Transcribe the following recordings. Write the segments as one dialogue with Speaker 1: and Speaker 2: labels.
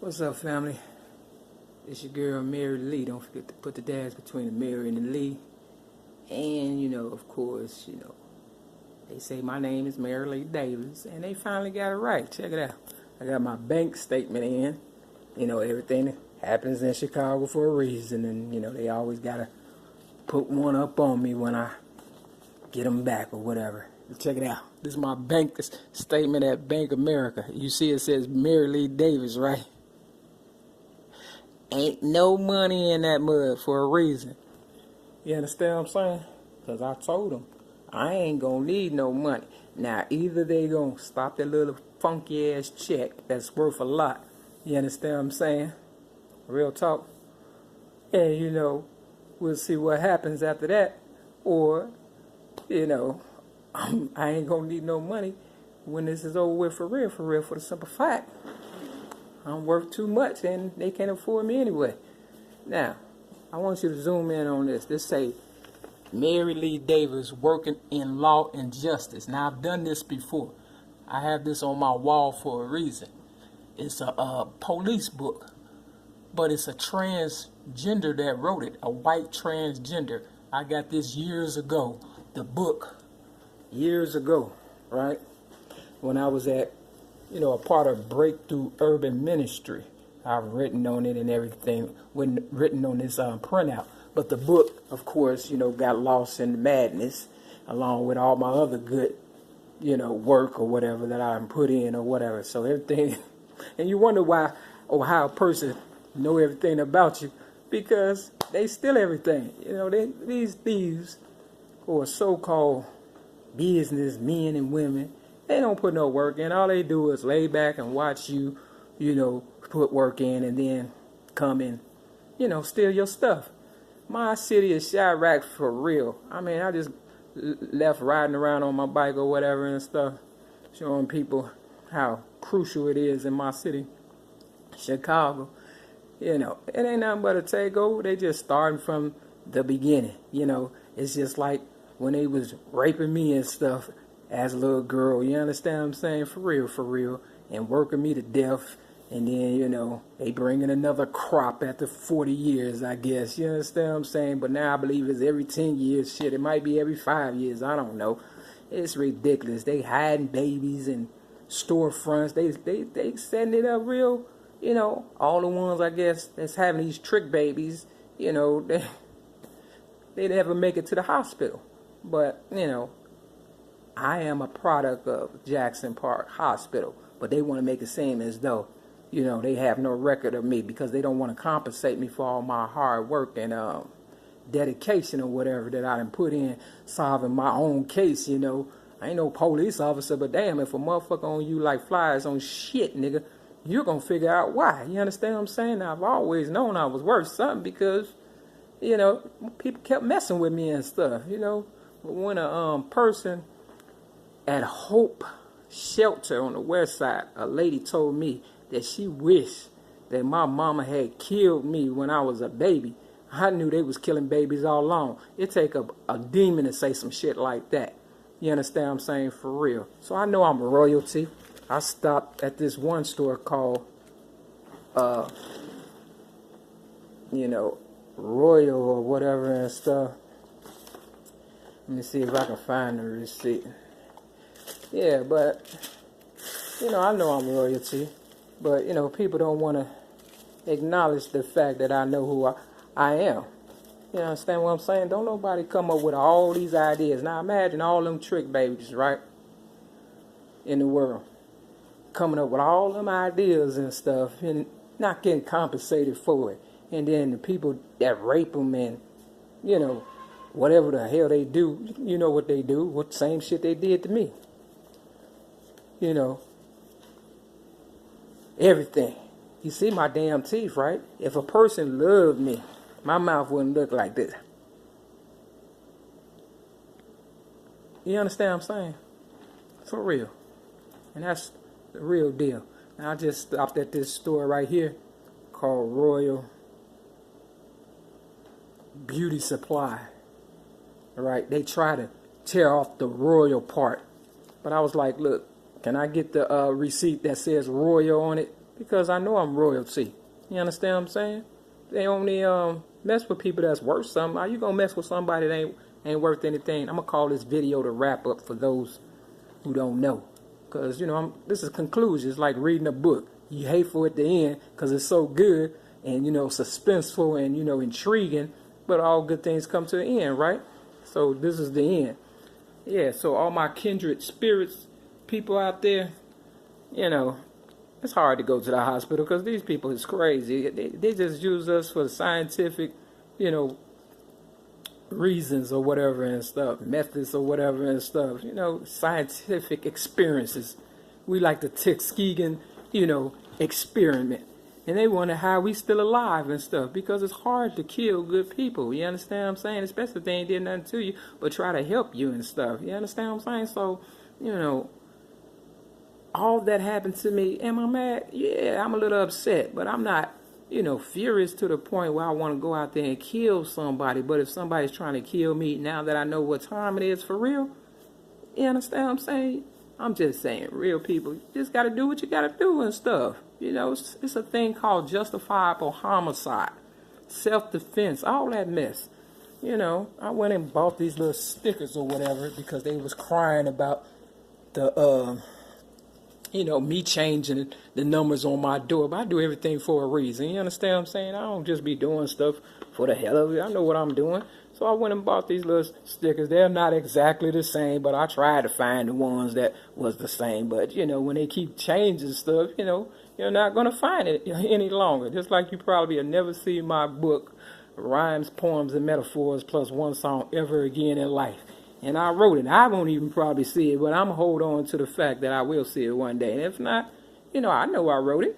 Speaker 1: What's up, family? It's your girl, Mary Lee. Don't forget to put the dash between the Mary and the Lee. And, of course, they say my name is Mary Lee Davis, and they finally got it right. Check it out. I got my bank statement in. Everything happens in Chicago for a reason, and, they always got to put one up on me when I get them back or whatever. Check it out. This is my bank statement at Bank America. You see it says Mary Lee Davis, right? Ain't no money in that mud for a reason. You understand what I'm saying? Because I told them, I ain't going to need no money. Now, either they going to stop that little funky ass check that's worth a lot. You understand what I'm saying? Real talk. And, we'll see what happens after that. Or, I ain't going to need no money when this is over with for real, for the simple fact. I'm worth too much and they can't afford me anyway. Now, I want you to zoom in on this. This say, Mary Lee Davis working in law and justice. Now, I've done this before. I have this on my wall for a reason. It's a police book, but it's a transgender that wrote it, a white transgender. I got this years ago, the book, years ago, right? When I was at a part of Breakthrough Urban Ministry. I've written on it and everything, written on this printout. But the book, of course, got lost in the madness, along with all my other good, work or whatever that I put in or whatever. So everything, and you wonder why or how a person know everything about you, because they steal everything. These thieves, or so-called business men and women, they don't put no work in. All they do is lay back and watch you, put work in and then come and, steal your stuff. My city is Chirac for real. I mean, I just left riding around on my bike or whatever and stuff, showing people how crucial it is in my city, Chicago. It ain't nothing but a takeover. They just starting from the beginning. It's just like when they was raping me and stuff as a little girl, you understand what I'm saying? For real, and working me to death, and then, they bring in another crop after 40 years, I guess, you understand what I'm saying? But now I believe it's every 10 years, shit, it might be every 5 years, I don't know. It's ridiculous. They hiding babies in storefronts, they setting it up real, all the ones, I guess, that's having these trick babies, they never make it to the hospital, but, I am a product of Jackson Park Hospital, but they want to make it seem as though, they have no record of me because they don't want to compensate me for all my hard work and dedication or whatever that I done put in solving my own case, I ain't no police officer, but damn, if a motherfucker on you like flies on shit, nigga, you're going to figure out why. You understand what I'm saying? Now, I've always known I was worth something because, people kept messing with me and stuff, But when a person at Hope Shelter on the west side, a lady told me that she wished that my mama had killed me when I was a baby. I knew they was killing babies all along. It take a demon to say some shit like that. You understand what I'm saying? For real. So I know I'm royalty. I stopped at this one store called, Royal or whatever and stuff. Let me see if I can find the receipt. Yeah, but, I know I'm royalty, but, people don't want to acknowledge the fact that I know who I am. You understand what I'm saying? Don't nobody come up with all these ideas. Now, imagine all them trick babies, right, in the world, coming up with all them ideas and stuff and not getting compensated for it. And then the people that rape them and, whatever the hell they do, you know what they do, what same shit they did to me. Everything. You see my damn teeth, right? If a person loved me, my mouth wouldn't look like this. You understand what I'm saying? For real. And that's the real deal. Now, I just stopped at this store right here called Royal Beauty Supply. All right? They try to tear off the royal part. But I was like, look, can I get the receipt that says Royal on it? because I know I'm royalty. You understand what I'm saying? They only mess with people that's worth something. How you gonna mess with somebody that ain't worth anything? I'm gonna call this video the wrap up for those who don't know, because this is conclusion. It's like reading a book. You hate for it to end because it's so good and suspenseful and intriguing, but all good things come to an end, right? So this is the end. Yeah. So all my kindred spirits, people out there, it's hard to go to the hospital because these people is crazy. They just use us for scientific, reasons or whatever and stuff, methods or whatever and stuff, scientific experiences. We like the Tuskegee, experiment. And they wonder how we still alive and stuff, because it's hard to kill good people. You understand what I'm saying? Especially if they ain't did nothing to you, but try to help you and stuff. You understand what I'm saying? So, all that happened to me. Am I mad? Yeah, I'm a little upset, but I'm not, furious to the point where I want to go out there and kill somebody. But if somebody's trying to kill me now that I know what time it is for real, you understand what I'm saying? I'm just saying, real people, you just got to do what you got to do and stuff. It's a thing called justifiable homicide, self-defense, all that mess. I went and bought these little stickers or whatever because they was crying about the, me changing the numbers on my door. But I do everything for a reason. You understand what I'm saying? I don't just be doing stuff for the hell of it. I know what I'm doing. So I went and bought these little stickers. They're not exactly the same, but I tried to find the ones that was the same. But, when they keep changing stuff, you're not going to find it any longer. Just like you probably have never seen my book, Rhymes, Poems, and Metaphors plus One Song ever again in life. And I wrote it. I won't even probably see it, but I'm going to hold on to the fact that I will see it one day. And if not, I know I wrote it.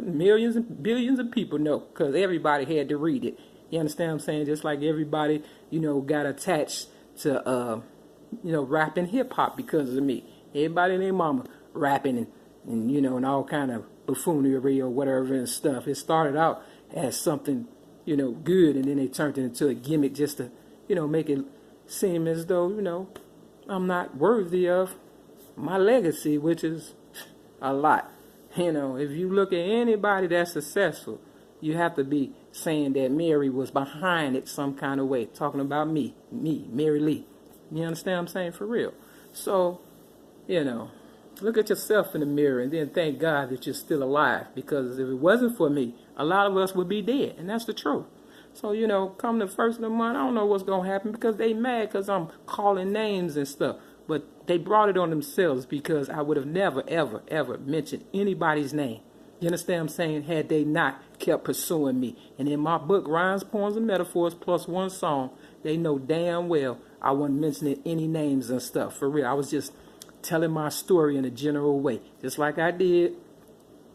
Speaker 1: Millions and billions of people know because everybody had to read it. You understand what I'm saying? Just like everybody, got attached to, rapping hip-hop because of me. Everybody and their mama rapping and all kind of buffoonery or whatever and stuff. It started out as something, good, and then they turned it into a gimmick just to, make it seem as though, I'm not worthy of my legacy, which is a lot. If you look at anybody that's successful, you have to be saying that Mary was behind it some kind of way, talking about me, Mary Lee. You understand what I'm saying? For real. So, look at yourself in the mirror and then thank God that you're still alive, because if it wasn't for me, a lot of us would be dead, and that's the truth. So, come the first of the month, I don't know what's going to happen because they mad because I'm calling names and stuff. But they brought it on themselves because I would have never, ever, ever mentioned anybody's name. You understand what I'm saying? Had they not kept pursuing me. And in my book, Rhymes, Poems, and Metaphors plus One Song, they know damn well I wasn't mentioning any names and stuff. For real. I was just telling my story in a general way. Just like I did,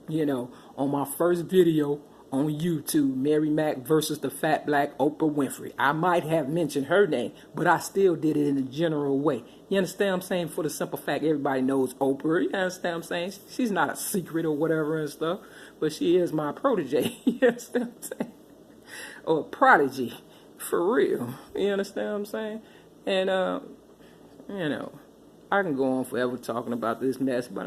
Speaker 1: on my first video on YouTube, Mary Mack versus the fat black Oprah Winfrey. I might have mentioned her name, but I still did it in a general way. You understand what I'm saying? For the simple fact, everybody knows Oprah. You understand what I'm saying? She's not a secret or whatever and stuff, but she is my protege. You understand what I'm saying? Or prodigy, for real. You understand what I'm saying? And, I can go on forever talking about this mess, but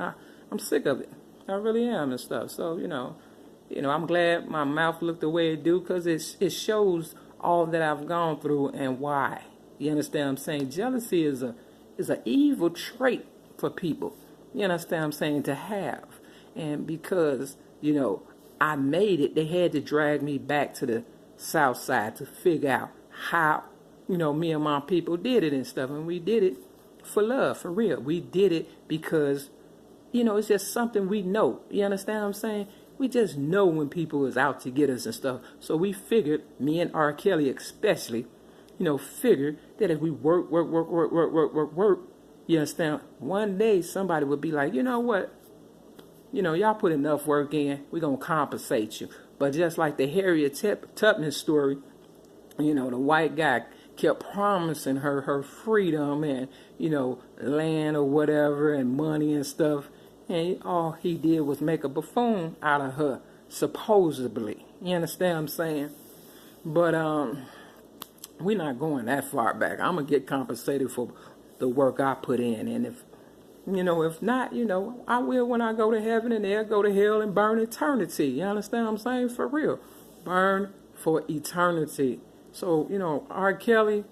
Speaker 1: I'm sick of it. I really am and stuff. So, I'm glad my mouth looked the way it do, because it shows all that I've gone through and why. You understand what I'm saying? Jealousy is an evil trait for people. You understand what I'm saying? To have. And because, I made it, they had to drag me back to the South Side to figure out how, me and my people did it and stuff. And we did it for love, for real. We did it because, it's just something we know. You understand what I'm saying? We just know when people is out to get us and stuff. So we figured, me and R. Kelly especially, figured that if we work, you understand, one day somebody would be like, you know what? Y'all put enough work in, we're going to compensate you. But just like the Harriet Tubman story, the white guy kept promising her freedom and, land or whatever and money and stuff. And all he did was make a buffoon out of her, supposedly. You understand what I'm saying? But we're not going that far back. I'm going to get compensated for the work I put in. And if, You know, if not, you know, I will when I go to heaven, and they'll go to hell and burn eternity. You understand what I'm saying? For real. Burn for eternity. So, you know, R. Kelly,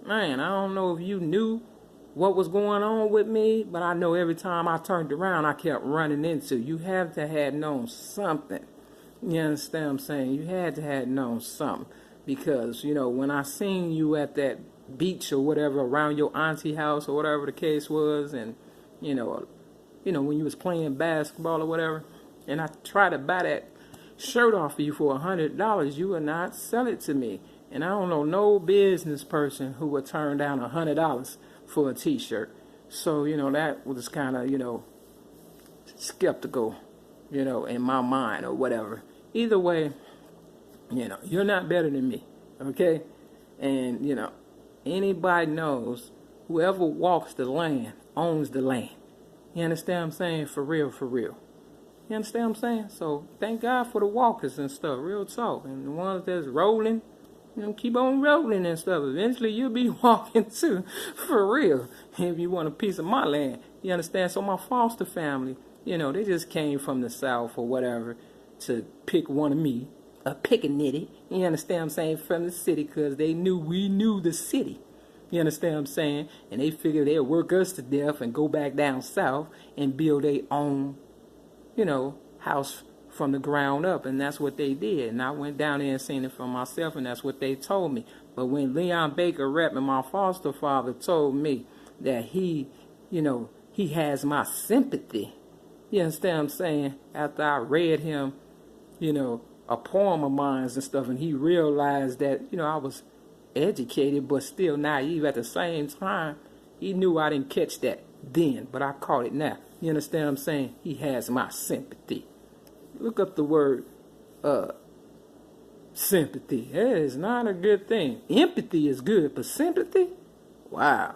Speaker 1: man, I don't know if you knew what was going on with me, but I know every time I turned around, I kept running into. You have to have known something. You understand what I'm saying? You had to have known something. Because, you know, when I seen you at that beach or whatever, around your auntie house or whatever the case was, and, you know, when you was playing basketball or whatever, and I tried to buy that shirt off of you for $100, you would not sell it to me. And I don't know no business person who would turn down $100 for a t-shirt. So, you know, that was kind of, you know, skeptical, you know, in my mind or whatever. Either way, you know, you're not better than me, okay? And, you know, anybody knows whoever walks the land owns the land. You understand what I'm saying? For real, for real. You understand what I'm saying? So thank God for the walkers and stuff, real talk. And the ones that's rolling, you know, keep on rolling and stuff. Eventually you'll be walking too, for real, if you want a piece of my land. You understand? So my foster family, you know, they just came from the South or whatever to pick one of me, a pickaninny, you understand what I'm saying, from the city, because they knew we knew the city. You understand what I'm saying? And they figured they'd work us to death and go back down south and build their own, you know, house from the ground up. And that's what they did. And I went down there and seen it for myself, and that's what they told me. But when Leon Baker Reppman, my foster father, told me that he, you know, he has my sympathy, you understand what I'm saying, after I read him, you know, a poem of mine and stuff, and he realized that, you know, I was educated but still naive at the same time. He knew I didn't catch that then, but I caught it now. You understand what I'm saying? He has my sympathy. Look up the word sympathy. That is not a good thing. Empathy is good, but sympathy? Wow.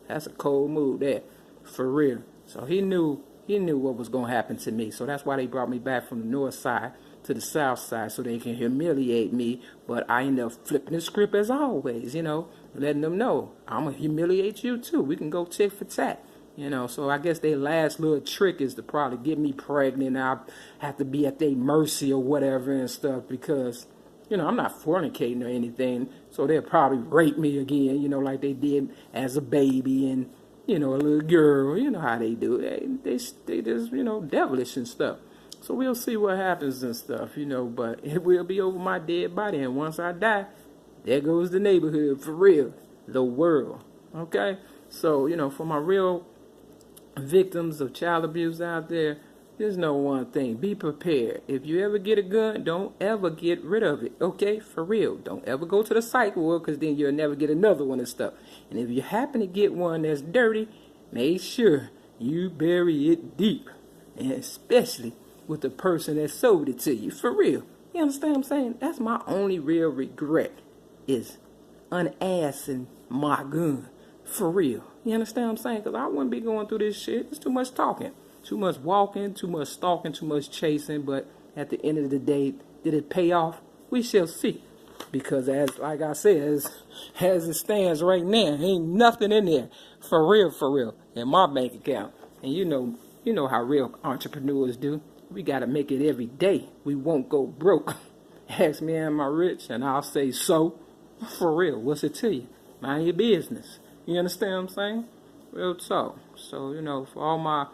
Speaker 1: That's a cold move there. For real. So he knew what was going to happen to me. So that's why they brought me back from the north side to the south side, so they can humiliate me. But I end up flipping the script as always, you know, letting them know I'm going to humiliate you too. We can go tit for tat, you know. So I guess their last little trick is to probably get me pregnant. I have to be at their mercy or whatever and stuff, because, you know, I'm not fornicating or anything. So they'll probably rape me again, you know, like they did as a baby and, you know, a little girl. You know how they do. They just, you know, devilish and stuff. So we'll see what happens and stuff, you know, but it will be over my dead body. And once I die, there goes the neighborhood, for real, the world, okay? So, you know, for my real victims of child abuse out there, there's no one thing. Be prepared. If you ever get a gun, don't ever get rid of it, okay? For real. Don't ever go to the psych ward, because then you'll never get another one and stuff. And if you happen to get one that's dirty, make sure you bury it deep, and especially with the person that sold it to you, for real. You understand what I'm saying? That's my only real regret, is unassing my gun, for real. You understand what I'm saying? Because I wouldn't be going through this shit. It's too much talking, too much walking, too much stalking, too much chasing. But at the end of the day, did it pay off? We shall see. Because like I said, as it stands right now, ain't nothing in there, for real, in my bank account. And you know how real entrepreneurs do. We got to make it every day. We won't go broke. Ask me, am I rich? And I'll say so. For real. What's it to you? Mind your business. You understand what I'm saying? Real talk. So, you know, for all my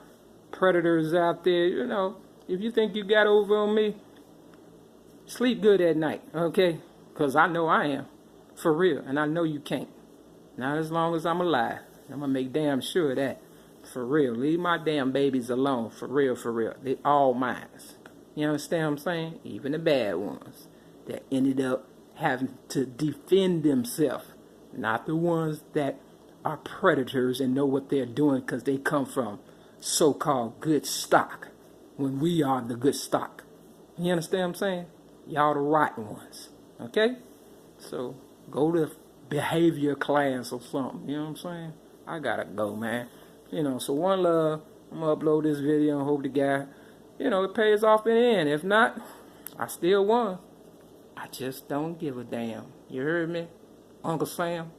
Speaker 1: predators out there, you know, if you think you got over on me, sleep good at night, okay? Because I know I am. For real. And I know you can't. Not as long as I'm alive. I'm going to make damn sure of that. For real. Leave my damn babies alone. For real, for real. They all mine. You understand what I'm saying? Even the bad ones that ended up having to defend themselves. Not the ones that are predators and know what they're doing because they come from so-called good stock, when we are the good stock. You understand what I'm saying? Y'all the rotten ones. Okay? So go to behavior class or something. You know what I'm saying? I gotta go, man. You know, so one love. I'm gonna upload this video and hope the guy, you know, it pays off in the end. If not, I still won. I just don't give a damn. You heard me? Uncle Sam?